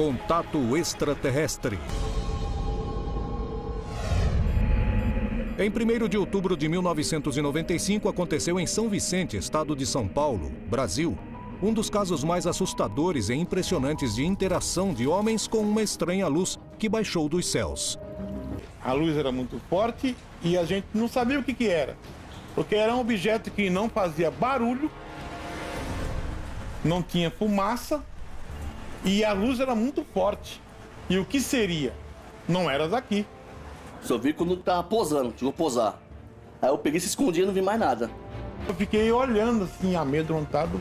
Contato extraterrestre. Em 1º de outubro de 1995, aconteceu em São Vicente, estado de São Paulo, Brasil, um dos casos mais assustadores e impressionantes de interação de homens com uma estranha luz que baixou dos céus. A luz era muito forte e a gente não sabia o que era, porque era um objeto que não fazia barulho, não tinha fumaça e a luz era muito forte. E o que seria? Não era daqui. Só vi quando tava posando, chegou a posar. Aí eu peguei e se escondia e não vi mais nada. Eu fiquei olhando assim, amedrontado.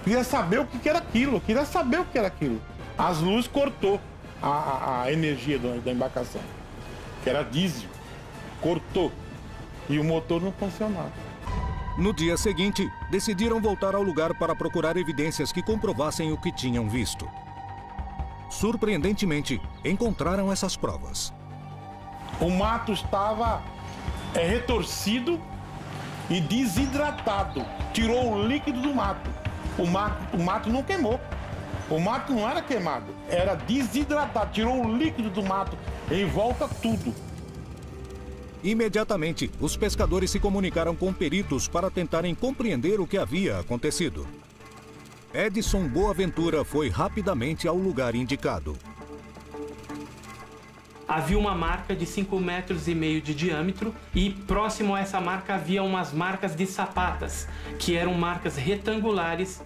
Queria saber o que era aquilo, As luzes cortou a energia da embarcação, que era diesel, cortou e o motor não funcionava. No dia seguinte, decidiram voltar ao lugar para procurar evidências que comprovassem o que tinham visto. Surpreendentemente, encontraram essas provas. O mato estava retorcido e desidratado. Tirou o líquido do mato. O mato não queimou. O mato não era queimado, era desidratado. Tirou o líquido do mato, em volta tudo. Imediatamente, os pescadores se comunicaram com peritos para tentarem compreender o que havia acontecido. Edson Boaventura foi rapidamente ao lugar indicado. Havia uma marca de 5,5 metros de diâmetro e próximo a essa marca havia umas marcas de sapatas, que eram marcas retangulares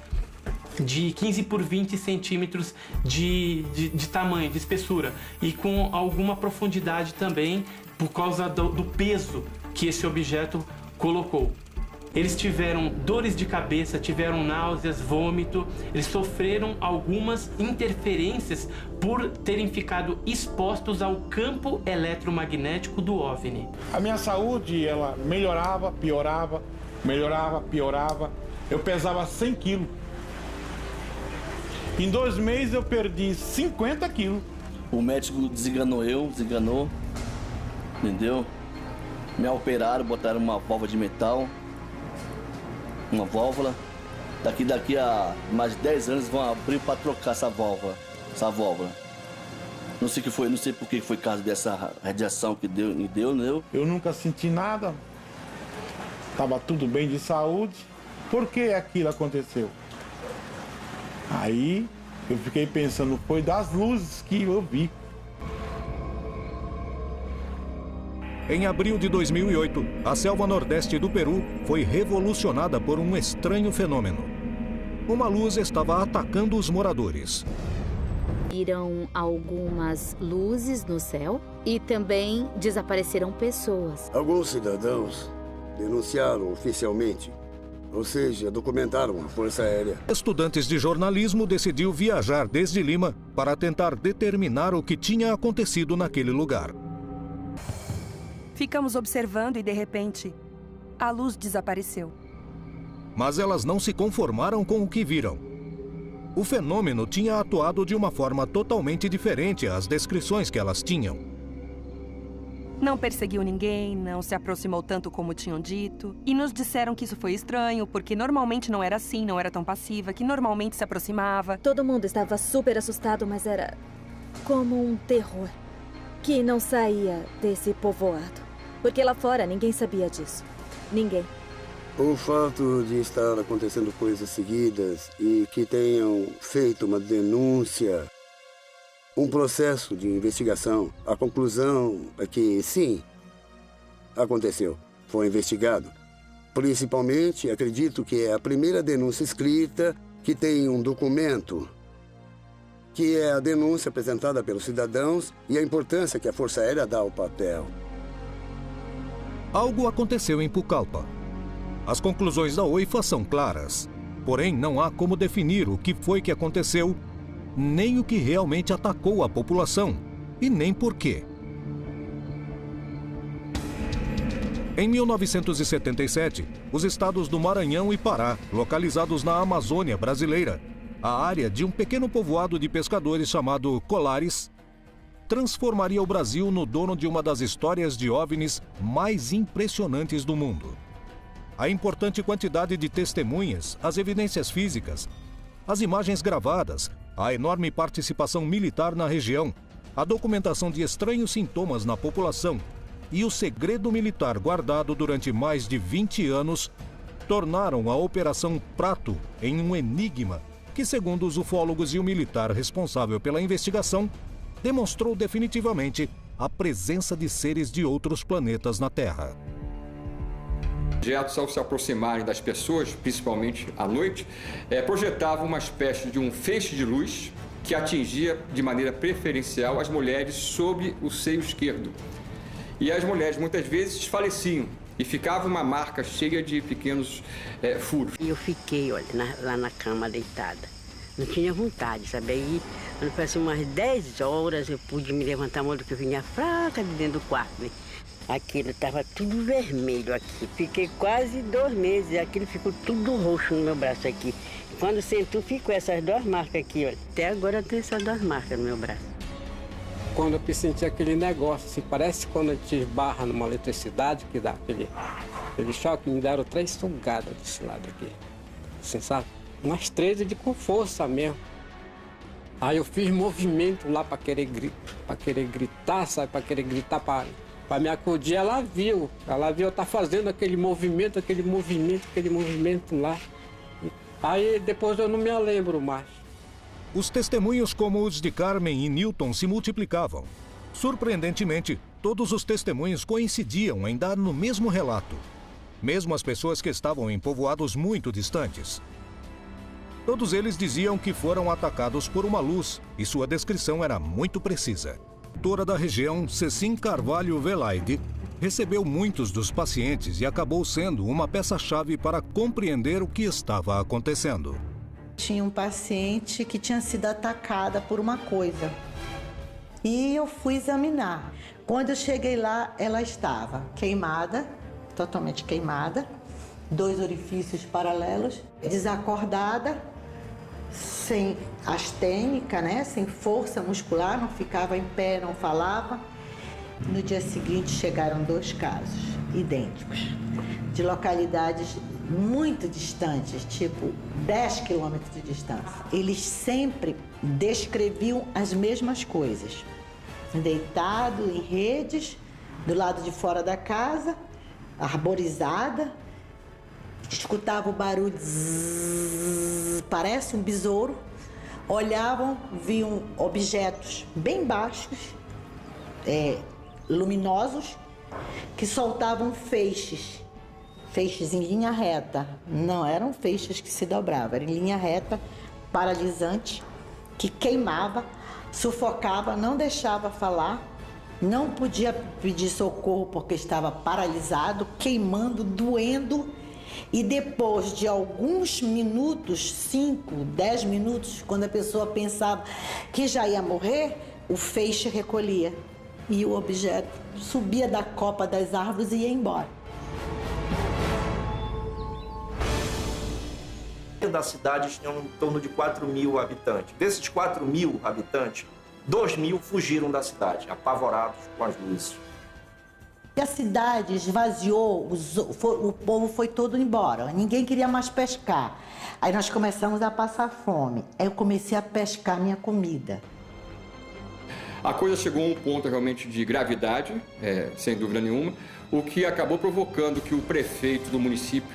de 15 por 20 centímetros de tamanho, de espessura, e com alguma profundidade também por causa do peso que esse objeto colocou. Eles tiveram dores de cabeça, tiveram náuseas, vômito, eles sofreram algumas interferências por terem ficado expostos ao campo eletromagnético do OVNI. A minha saúde, ela melhorava, piorava, melhorava, piorava. Eu pesava 100 quilos. Em 2 meses eu perdi 50 quilos. O médico desenganou, entendeu? Me operaram, botaram uma válvula de metal. Uma válvula. Daqui a mais de 10 anos vão abrir para trocar essa válvula. Não sei o que foi, não sei por que foi caso dessa radiação que deu, né? Eu nunca senti nada. Tava tudo bem de saúde. Por que aquilo aconteceu? Aí eu fiquei pensando, foi das luzes que eu vi. Em abril de 2008, a selva nordeste do Peru foi revolucionada por um estranho fenômeno. Uma luz estava atacando os moradores. Viram algumas luzes no céu e também desapareceram pessoas. Alguns cidadãos denunciaram oficialmente, ou seja, documentaram a Força Aérea. Estudantes de jornalismo decidiu viajar desde Lima para tentar determinar o que tinha acontecido naquele lugar. Ficamos observando e, de repente, a luz desapareceu. Mas elas não se conformaram com o que viram. O fenômeno tinha atuado de uma forma totalmente diferente às descrições que elas tinham. Não perseguiu ninguém, não se aproximou tanto como tinham dito. E nos disseram que isso foi estranho, porque normalmente não era assim, não era tão passiva, que normalmente se aproximava. Todo mundo estava super assustado, mas era como um terror que não saía desse povoado. Porque lá fora ninguém sabia disso. Ninguém. O fato de estar acontecendo coisas seguidas e que tenham feito uma denúncia, um processo de investigação, a conclusão é que sim, aconteceu, foi investigado. Principalmente, acredito que é a primeira denúncia escrita que tem um documento, que é a denúncia apresentada pelos cidadãos e a importância que a Força Aérea dá ao papel. Algo aconteceu em Pucallpa. As conclusões da OIFA são claras, porém não há como definir o que foi que aconteceu, nem o que realmente atacou a população, e nem por quê. Em 1977, os estados do Maranhão e Pará, localizados na Amazônia brasileira, a área de um pequeno povoado de pescadores chamado Colares, transformaria o Brasil no dono de uma das histórias de OVNIs mais impressionantes do mundo. A importante quantidade de testemunhas, as evidências físicas, as imagens gravadas, a enorme participação militar na região, a documentação de estranhos sintomas na população e o segredo militar guardado durante mais de 20 anos tornaram a Operação Prato em um enigma que, segundo os ufólogos e o militar responsável pela investigação, demonstrou definitivamente a presença de seres de outros planetas na Terra. Objetos, ao se aproximarem das pessoas, principalmente à noite, projetavam uma espécie de um feixe de luz que atingia de maneira preferencial as mulheres sobre o seio esquerdo. E as mulheres muitas vezes desfaleciam e ficava uma marca cheia de pequenos furos. E eu fiquei, olha, lá na cama deitada. Não tinha vontade, sabe? Aí, quando passou umas 10 horas, eu pude me levantar, mas que eu vinha fraca de dentro do quarto, né? Aquilo estava tudo vermelho aqui. Fiquei quase 2 meses e aquilo ficou tudo roxo no meu braço aqui. Quando sentou, ficou essas 2 marcas aqui, olha. Até agora tem essas 2 marcas no meu braço. Quando eu senti aquele negócio, assim, parece quando a gente esbarra numa eletricidade, que dá aquele choque, me deram 3 sugadas desse lado aqui. Assim, sabe? Umas 13 com força mesmo. Aí eu fiz movimento lá para querer gritar, sabe? Para querer gritar para me acudir. Ela viu eu tá fazendo aquele movimento lá. Aí depois eu não me lembro mais. Os testemunhos como os de Carmen e Newton se multiplicavam. Surpreendentemente, todos os testemunhos coincidiam em dar no mesmo relato, mesmo as pessoas que estavam em povoados muito distantes. Todos eles diziam que foram atacados por uma luz e sua descrição era muito precisa. A doutora da região, Cecim Carvalho Velaide, recebeu muitos dos pacientes e acabou sendo uma peça-chave para compreender o que estava acontecendo. Tinha um paciente que tinha sido atacada por uma coisa e eu fui examinar. Quando eu cheguei lá, ela estava queimada, totalmente queimada, 2 orifícios paralelos, desacordada, sem astênica, né? Sem força muscular, não ficava em pé, não falava. No dia seguinte chegaram 2 casos idênticos, de localidades muito distantes, tipo 10 quilômetros de distância. Eles sempre descreviam as mesmas coisas. Deitado em redes, do lado de fora da casa, arborizada, escutava o barulho, zzz, parece um besouro. Olhavam, viam objetos bem baixos, luminosos, que soltavam feixes em linha reta. Não eram feixes que se dobravam, era em linha reta, paralisante, que queimava, sufocava, não deixava falar, não podia pedir socorro porque estava paralisado, queimando, doendo. E depois de alguns minutos, 5, 10 minutos, quando a pessoa pensava que já ia morrer, o feixe recolhia e o objeto subia da copa das árvores e ia embora. Da cidade tinham em torno de 4.000 habitantes. Desses 4.000 habitantes, 2.000 fugiram da cidade, apavorados com as luzes. A cidade esvaziou, o povo foi todo embora, ninguém queria mais pescar. Aí nós começamos a passar fome, aí eu comecei a pescar minha comida. A coisa chegou a um ponto realmente de gravidade, sem dúvida nenhuma, o que acabou provocando que o prefeito do município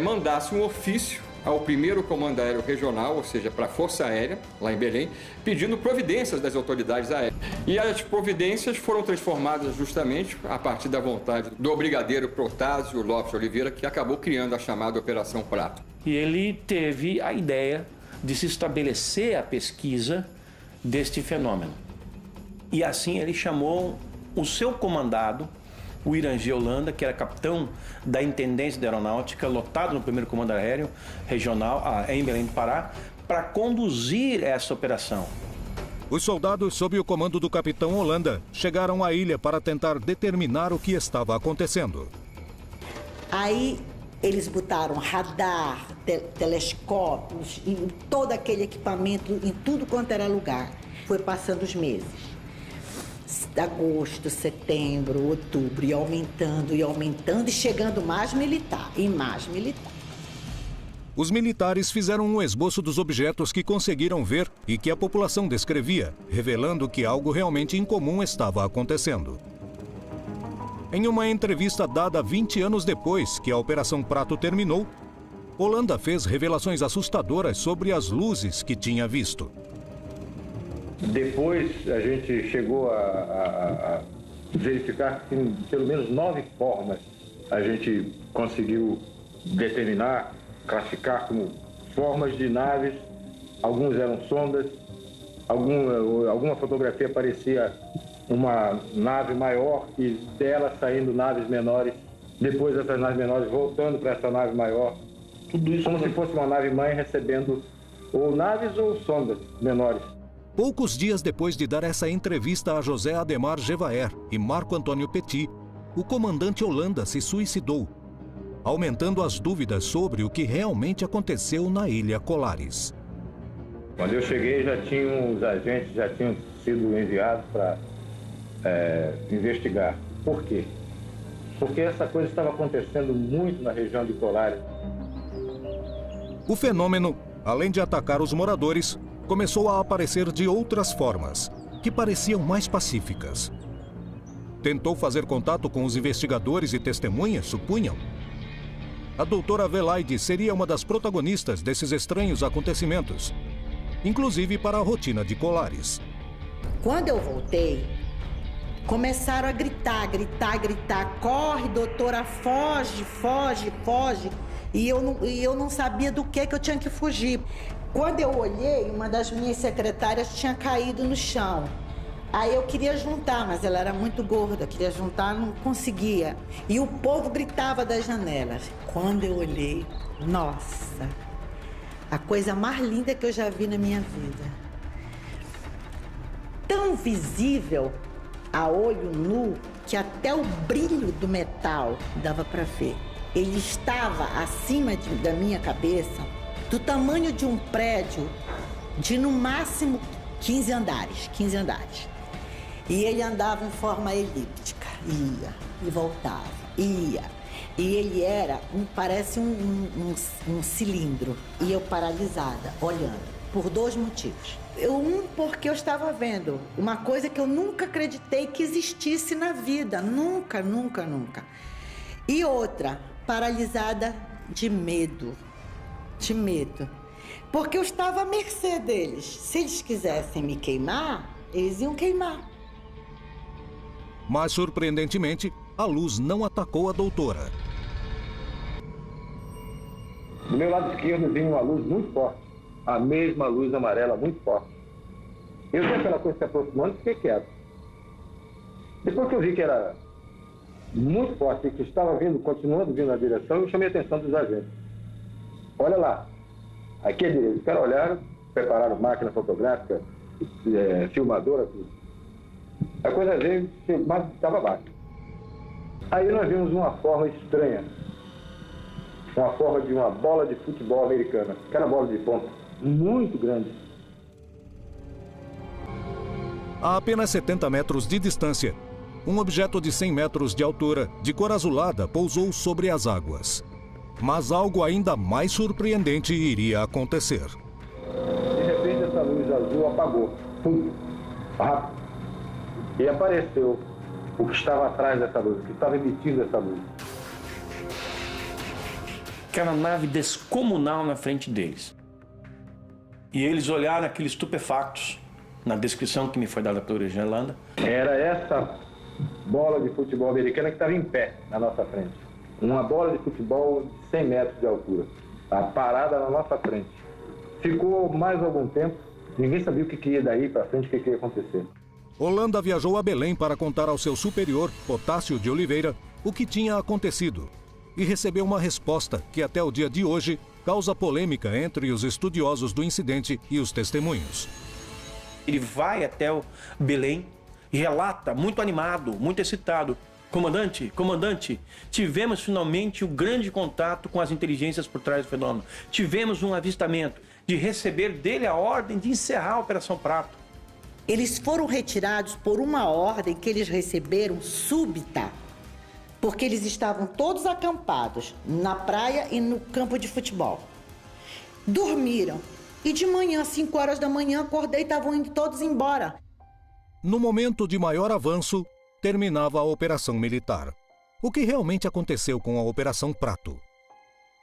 mandasse um ofício ao primeiro Comando Aéreo Regional, ou seja, para a Força Aérea, lá em Belém, pedindo providências das autoridades aéreas. E as providências foram transformadas justamente a partir da vontade do brigadeiro Protásio Lopes Oliveira, que acabou criando a chamada Operação Prato. E ele teve a ideia de se estabelecer a pesquisa deste fenômeno. E assim ele chamou o seu comandado, o Irangê Holanda, que era capitão da Intendência da Aeronáutica, lotado no primeiro Comando Aéreo Regional em Belém do Pará, para conduzir essa operação. Os soldados, sob o comando do capitão Holanda, chegaram à ilha para tentar determinar o que estava acontecendo. Aí eles botaram radar, telescópios e todo aquele equipamento em tudo quanto era lugar. Foi passando os meses. Agosto, setembro, outubro, e aumentando e chegando mais militar e mais militar. Os militares fizeram um esboço dos objetos que conseguiram ver e que a população descrevia, revelando que algo realmente incomum estava acontecendo. Em uma entrevista dada 20 anos depois que a Operação Prato terminou, Holanda fez revelações assustadoras sobre as luzes que tinha visto. Depois a gente chegou a verificar que em pelo menos 9 formas a gente conseguiu determinar, classificar como formas de naves. Alguns eram sondas, alguma fotografia parecia uma nave maior e dela saindo naves menores, depois essas naves menores voltando para essa nave maior. Tudo isso como se fosse uma nave mãe recebendo ou naves ou sondas menores. Poucos dias depois de dar essa entrevista a José Ademar Gevaert e Marco Antônio Petit, o comandante Holanda se suicidou, aumentando as dúvidas sobre o que realmente aconteceu na Ilha Colares. Quando eu cheguei, os agentes já tinham sido enviados para investigar. Por quê? Porque essa coisa estava acontecendo muito na região de Colares. O fenômeno, além de atacar os moradores, começou a aparecer de outras formas, que pareciam mais pacíficas. Tentou fazer contato com os investigadores e testemunhas, supunham. A doutora Velaide seria uma das protagonistas desses estranhos acontecimentos, inclusive para a rotina de Colares. Quando eu voltei, começaram a gritar, corre, doutora, foge. E eu não sabia do que eu tinha que fugir. Quando eu olhei, uma das minhas secretárias tinha caído no chão. Aí eu queria juntar, mas ela era muito gorda, queria juntar, não conseguia. E o povo gritava das janelas. Quando eu olhei, nossa, a coisa mais linda que eu já vi na minha vida. Tão visível a olho nu que até o brilho do metal dava para ver. Ele estava acima da minha cabeça, do tamanho de um prédio de no máximo 15 andares. E ele andava em forma elíptica, ia e voltava, ia. E ele era, parece um cilindro. E eu paralisada, olhando, por 2 motivos. Porque eu estava vendo uma coisa que eu nunca acreditei que existisse na vida, nunca. E outra, paralisada de medo. Porque eu estava à mercê deles. Se eles quisessem me queimar, eles iam queimar. Mas, surpreendentemente, a luz não atacou a doutora. Do meu lado esquerdo vinha uma luz muito forte. A mesma luz amarela muito forte. Eu vi aquela coisa se aproximando e fiquei quieto. Depois que eu vi que era muito forte e que estava continuando vindo na direção, eu chamei a atenção dos agentes. Olha lá, aqui à direita. Os caras olharam, prepararam máquina fotográfica, filmadora, tudo. A coisa veio, mas estava abaixo. Aí nós vimos uma forma estranha. Uma forma de uma bola de futebol americana. Aquela bola de ponta, muito grande. A apenas 70 metros de distância, um objeto de 100 metros de altura, de cor azulada, pousou sobre as águas. Mas algo ainda mais surpreendente iria acontecer. De repente essa luz azul apagou. Rápido. E apareceu o que estava atrás dessa luz, o que estava emitindo essa luz. Aquela nave descomunal na frente deles. E eles olharam aqueles estupefactos, na descrição que me foi dada pela Holanda. Era essa bola de futebol americana que estava em pé na nossa frente. Uma bola de futebol de 100 metros de altura, parada na nossa frente. Ficou mais algum tempo, ninguém sabia o que ia daí para frente, o que ia acontecer. Holanda viajou a Belém para contar ao seu superior, Potássio de Oliveira, o que tinha acontecido. E recebeu uma resposta que até o dia de hoje causa polêmica entre os estudiosos do incidente e os testemunhos. Ele vai até o Belém e relata, muito animado, muito excitado. Comandante, tivemos finalmente o grande contato com as inteligências por trás do fenômeno. Tivemos um avistamento de receber dele a ordem de encerrar a Operação Prato. Eles foram retirados por uma ordem que eles receberam súbita, porque eles estavam todos acampados na praia e no campo de futebol. dormiram. E de manhã, 5 horas da manhã, acordei e estavam indo todos embora. No momento de maior avanço, terminava a operação militar. O que realmente aconteceu com a Operação Prato?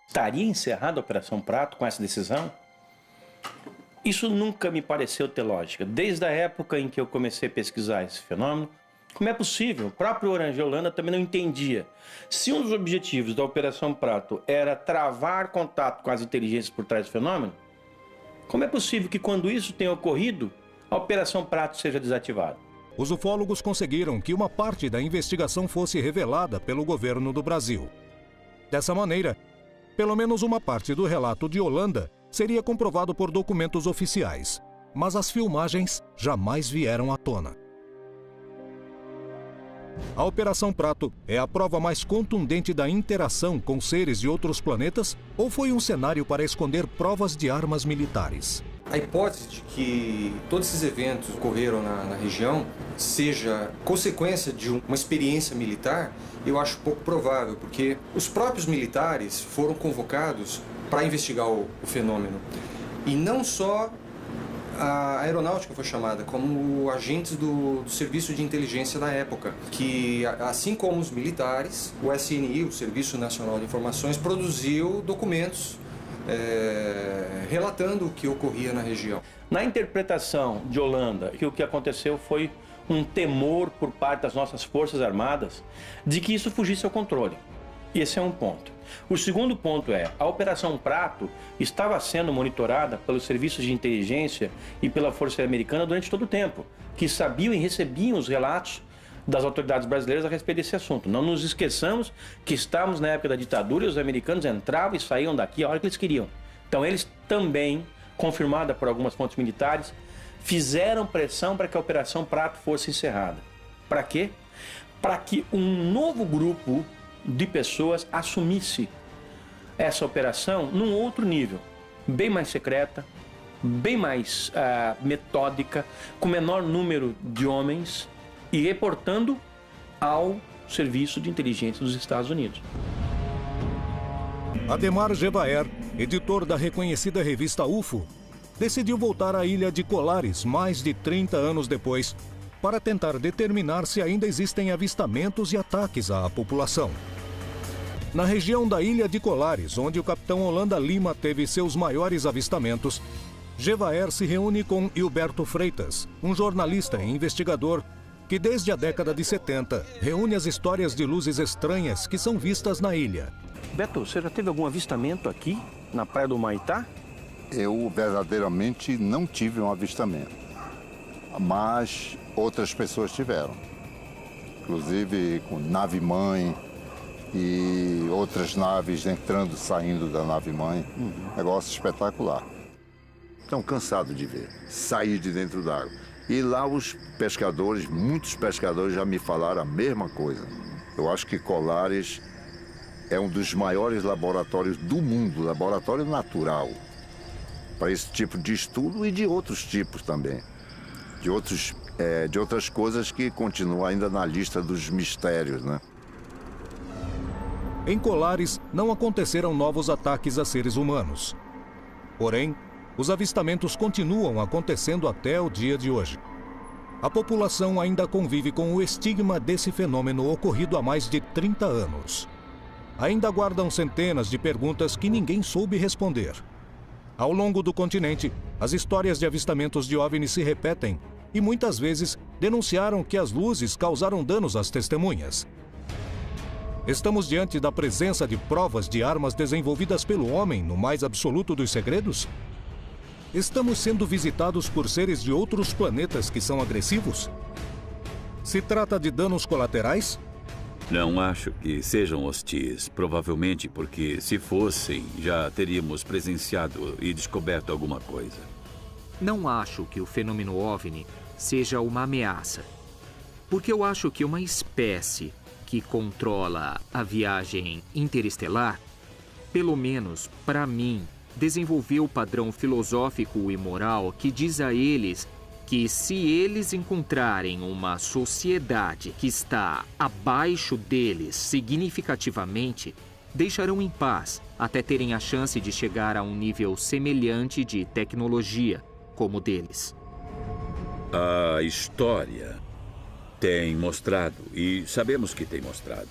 Estaria encerrada a Operação Prato com essa decisão? Isso nunca me pareceu ter lógica. Desde a época em que eu comecei a pesquisar esse fenômeno, como é possível? O próprio Irangel Holanda também não entendia. Se um dos objetivos da Operação Prato era travar contato com as inteligências por trás do fenômeno, como é possível que quando isso tenha ocorrido, a Operação Prato seja desativada? Os ufólogos conseguiram que uma parte da investigação fosse revelada pelo governo do Brasil. Dessa maneira, pelo menos uma parte do relato de Holanda seria comprovado por documentos oficiais, mas as filmagens jamais vieram à tona. A Operação Prato é a prova mais contundente da interação com seres de outros planetas ou foi um cenário para esconder provas de armas militares? A hipótese de que todos esses eventos ocorreram na região seja consequência de uma experiência militar, eu acho pouco provável, porque os próprios militares foram convocados para investigar o fenômeno. E não só a aeronáutica foi chamada, como agentes do serviço de inteligência da época, que, assim como os militares, o SNI, o Serviço Nacional de Informações, produziu documentos relatando o que ocorria na região. Na interpretação de Holanda, que o que aconteceu foi um temor por parte das nossas Forças Armadas de que isso fugisse ao controle. Esse é um ponto. O segundo ponto é, a Operação Prato estava sendo monitorada pelos serviços de inteligência e pela Força Americana durante todo o tempo, que sabiam e recebiam os relatos das autoridades brasileiras a respeito desse assunto. Não nos esqueçamos que estávamos na época da ditadura e os americanos entravam e saíam daqui a hora que eles queriam. Então eles também, confirmada por algumas fontes militares, fizeram pressão para que a Operação Prato fosse encerrada. Para quê? Para que um novo grupo de pessoas assumisse essa operação num outro nível, bem mais secreta, bem mais metódica, com menor número de homens e reportando ao Serviço de Inteligência dos Estados Unidos. Ademar Gevaer, editor da reconhecida revista UFO, decidiu voltar à ilha de Colares mais de 30 anos depois para tentar determinar se ainda existem avistamentos e ataques à população. Na região da ilha de Colares, onde o capitão Holanda Lima teve seus maiores avistamentos, Gevaer se reúne com Hilberto Freitas, um jornalista e investigador que desde a década de 70 reúne as histórias de luzes estranhas que são vistas na ilha. Beto, você já teve algum avistamento aqui, na Praia do Humaitá? Eu verdadeiramente não tive um avistamento, mas outras pessoas tiveram. Inclusive com nave-mãe e outras naves entrando e saindo da nave-mãe. Negócio espetacular. Estão cansados de ver, sair de dentro d'água. E lá os pescadores, muitos pescadores já me falaram a mesma coisa. Eu acho que Colares é um dos maiores laboratórios do mundo, laboratório natural, para esse tipo de estudo e de outros tipos também. De outras coisas que continuam ainda na lista dos mistérios, né? Em Colares, não aconteceram novos ataques a seres humanos. Porém, os avistamentos continuam acontecendo até o dia de hoje. A população ainda convive com o estigma desse fenômeno ocorrido há mais de 30 anos. Ainda guardam centenas de perguntas que ninguém soube responder. Ao longo do continente, as histórias de avistamentos de OVNI se repetem e muitas vezes denunciaram que as luzes causaram danos às testemunhas. Estamos diante da presença de provas de armas desenvolvidas pelo homem no mais absoluto dos segredos? Estamos sendo visitados por seres de outros planetas que são agressivos? Se trata de danos colaterais? Não acho que sejam hostis, provavelmente porque, se fossem, já teríamos presenciado e descoberto alguma coisa. Não acho que o fenômeno OVNI seja uma ameaça, porque eu acho que uma espécie que controla a viagem interestelar, pelo menos para mim, desenvolveu o padrão filosófico e moral que diz a eles que se eles encontrarem uma sociedade que está abaixo deles significativamente, deixarão em paz até terem a chance de chegar a um nível semelhante de tecnologia como o deles. A história tem mostrado, e sabemos que tem mostrado,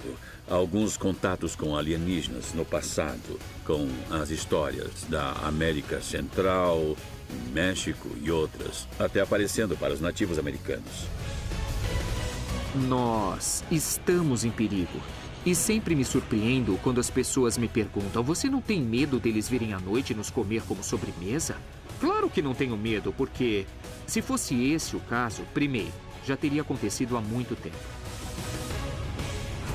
alguns contatos com alienígenas no passado, com as histórias da América Central, México e outras, até aparecendo para os nativos americanos. Nós estamos em perigo. E sempre me surpreendo quando as pessoas me perguntam: você não tem medo deles virem à noite nos comer como sobremesa? Claro que não tenho medo, porque se fosse esse o caso, primeiro, já teria acontecido há muito tempo.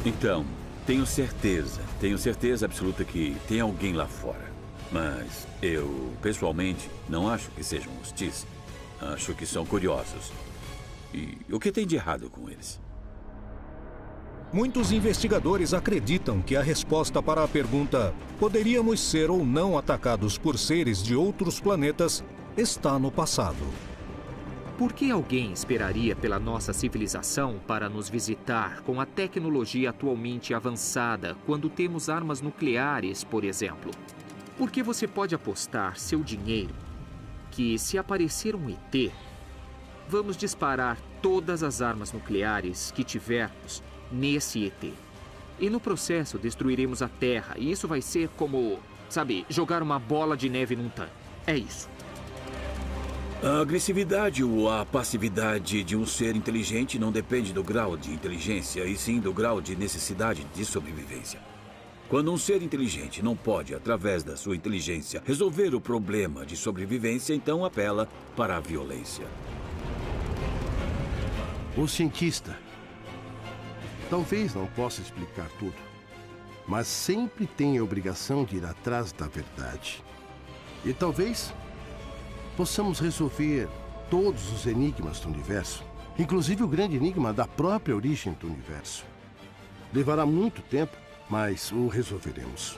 Então, tenho certeza absoluta que tem alguém lá fora. Mas eu, pessoalmente, não acho que sejam hostis. Acho que são curiosos. E o que tem de errado com eles? Muitos investigadores acreditam que a resposta para a pergunta "poderíamos ser ou não atacados por seres de outros planetas" está no passado. Por que alguém esperaria pela nossa civilização para nos visitar com a tecnologia atualmente avançada quando temos armas nucleares, por exemplo? Porque você pode apostar seu dinheiro que, se aparecer um ET, vamos disparar todas as armas nucleares que tivermos nesse ET. E no processo destruiremos a Terra, e isso vai ser como, sabe, jogar uma bola de neve num tanque. É isso. A agressividade ou a passividade de um ser inteligente não depende do grau de inteligência, e sim do grau de necessidade de sobrevivência. Quando um ser inteligente não pode, através da sua inteligência, resolver o problema de sobrevivência, então apela para a violência. O cientista talvez não possa explicar tudo, mas sempre tem a obrigação de ir atrás da verdade. E talvez possamos resolver todos os enigmas do universo, inclusive o grande enigma da própria origem do universo. Levará muito tempo, mas o resolveremos.